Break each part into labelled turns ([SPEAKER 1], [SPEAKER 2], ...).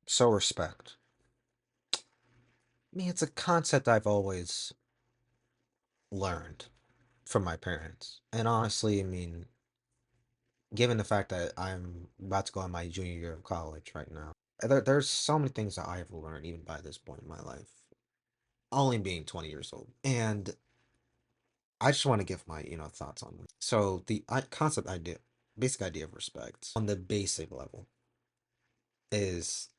[SPEAKER 1] So respect. I mean, it's a concept I've always learned from my parents. And honestly, I mean, given the fact that I'm about to go on my junior year of college right now, there's so many things that I have learned even by this point in my life, only being 20 years old. And I just want to give my, thoughts on it. So the concept idea, basic idea of respect on the basic level is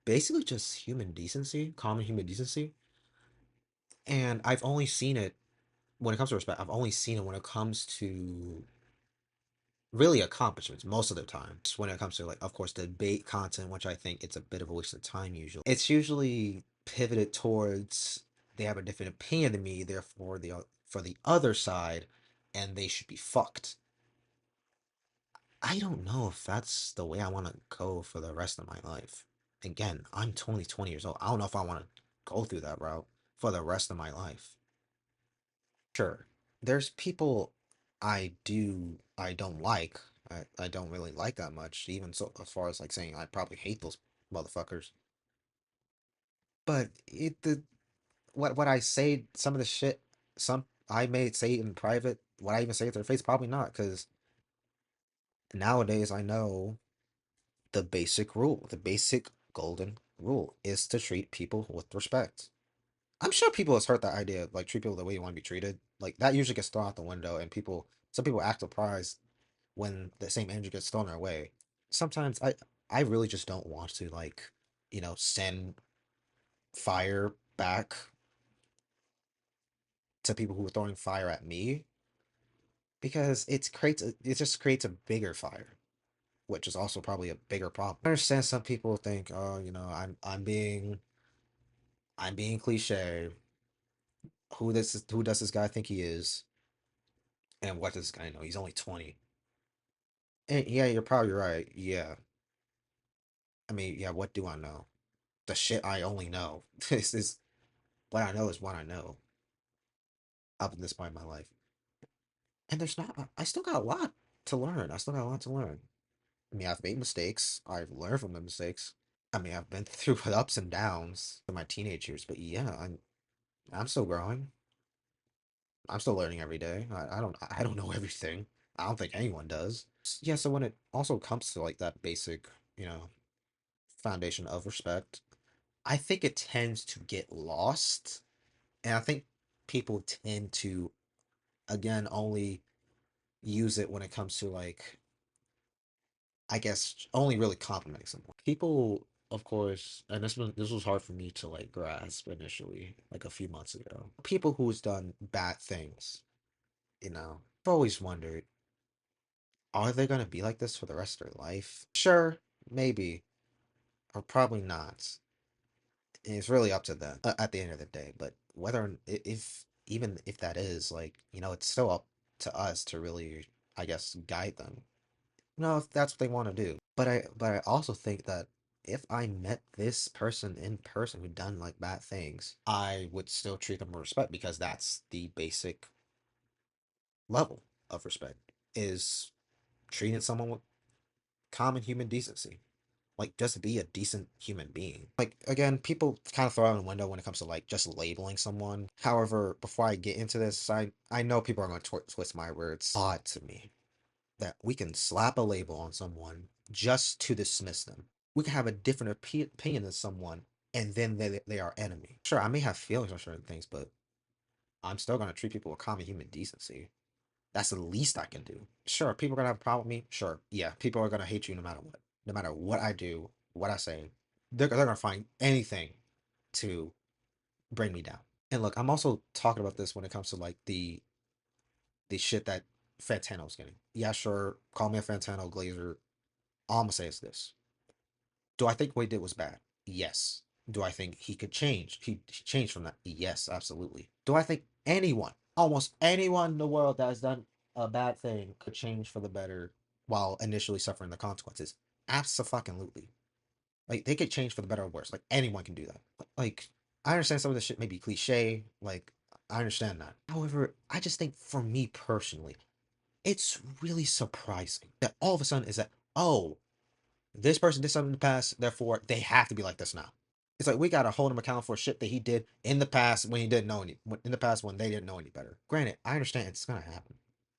[SPEAKER 1] basically just human decency, common human decency. And I've only seen it when it comes to respect, I've only seen it when it comes to really accomplishments most of the time. Just when it comes to, like, of course, debate content, which I think it's a bit of a waste of time usually. It's usually pivoted towards they have a different opinion than me, therefore for the other side, and they should be fucked. I don't know if that's the way I want to go for the rest of my life. Again, I'm 20 years old. I don't know if I want to go through that route for the rest of my life. Sure. There's people I don't like. I don't really like that much, even so as far as like saying I probably hate those motherfuckers. But what I say, some of the shit some I may say in private, what I even say to their face, probably not, because nowadays I know the basic rule, the basic golden rule is to treat people with respect. I'm sure people has heard that idea of like treat people the way you want to be treated. Like that usually gets thrown out the window, and some people act surprised when the same energy gets thrown our way. Sometimes I really just don't want to, like, send fire back to people who are throwing fire at me, because it just creates a bigger fire, which is also probably a bigger problem. I understand some people think, oh, I'm being cliche. Who does this guy think he is? And what does this guy know? He's only 20. And yeah, you're probably right. Yeah. I mean, yeah, what do I know? The shit I only know. This is what I know is what I know up in this point in my life. And I still got a lot to learn. I still got a lot to learn. I mean, I've made mistakes. I've learned from the mistakes. I mean, I've been through ups and downs in my teenage years, but yeah, I'm still growing. I'm still learning every day. I don't know everything. I don't think anyone does. Yeah, so when it also comes to like that basic, you know, foundation of respect, I think it tends to get lost. And I think people tend to, again, only use it when it comes to, like, I guess, only really complimenting someone. People, of course, and this was hard for me to like grasp initially, like a few months ago. People who's done bad things, I've always wondered, are they gonna be like this for the rest of their life? Sure, maybe, or probably not. And it's really up to them at the end of the day. But if even if that is, like, it's still up to us to really, I guess, guide them. If that's what they want to do. But I also think that if I met this person in person who done like bad things, I would still treat them with respect, because that's the basic level of respect, is treating someone with common human decency. Like, just be a decent human being. Like, again, people kind of throw out the window when it comes to like just labeling someone. However, before I get into this, I know people are going to twist my words. Odd to me that we can slap a label on someone just to dismiss them. We can have a different opinion than someone, and then they are enemy. Sure, I may have feelings on certain things, but I'm still gonna treat people with common human decency. That's the least I can do. Sure, people are gonna have a problem with me. Sure, yeah, people are gonna hate you no matter what. No matter what I do, what I say, they're gonna find anything to bring me down. And look, I'm also talking about this when it comes to like the shit that Fantano's getting. Yeah, sure, call me a Fantano Glazer. All I'm gonna say is this: do I think what he did was bad? Yes. Do I think he could change? He changed from that? Yes, absolutely. Do I think anyone, almost anyone in the world that has done a bad thing, could change for the better while initially suffering the consequences? Absolutely. Like, they could change for the better or worse. Like, anyone can do that. Like, I understand some of this shit may be cliche. Like, I understand that. However, I just think for me personally, it's really surprising that all of a sudden is that, oh, This person did something in the past, therefore they have to be like this now. It's like we gotta hold him accountable for shit that he did in the past when he didn't know any in the past when they didn't know any better. Granted, I understand it's gonna happen.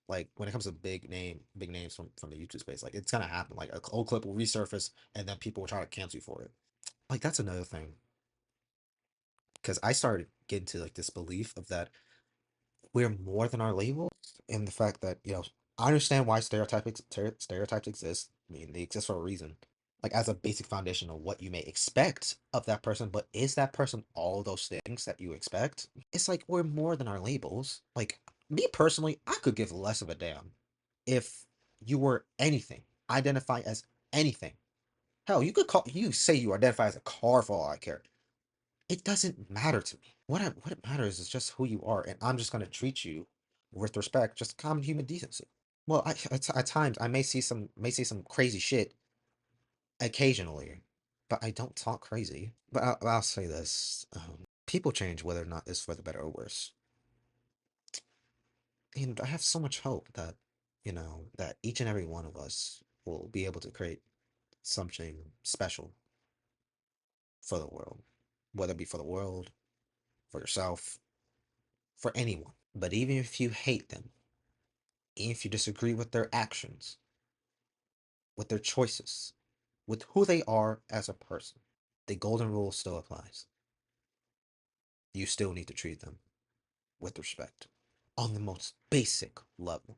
[SPEAKER 1] Like when it comes to big names from the YouTube space, like it's gonna happen. Like a old clip will resurface and then people will try to cancel you for it. Like that's another thing. Because I started getting to like this belief of that we're more than our labels, and the fact that I understand why stereotypes exist. I mean, they exist for a reason, like as a basic foundation of what you may expect of that person. But is that person all those things that you expect? It's like we're more than our labels. Like me personally, I could give less of a damn if you were anything, identify as anything. Hell, you say you identify as a car for all I care. It doesn't matter to me. What it matters is just who you are, and I'm just gonna treat you with respect, just common human decency. Well, at times I may say some crazy shit occasionally, but I don't talk crazy. But I'll say this: people change whether or not it's for the better or worse, and I have so much hope that that each and every one of us will be able to create something special for the world, whether it be for the world, for yourself, for anyone. But even if you hate them, if you disagree with their actions, with their choices, with who they are as a person, the golden rule still applies. You still need to treat them with respect on the most basic level.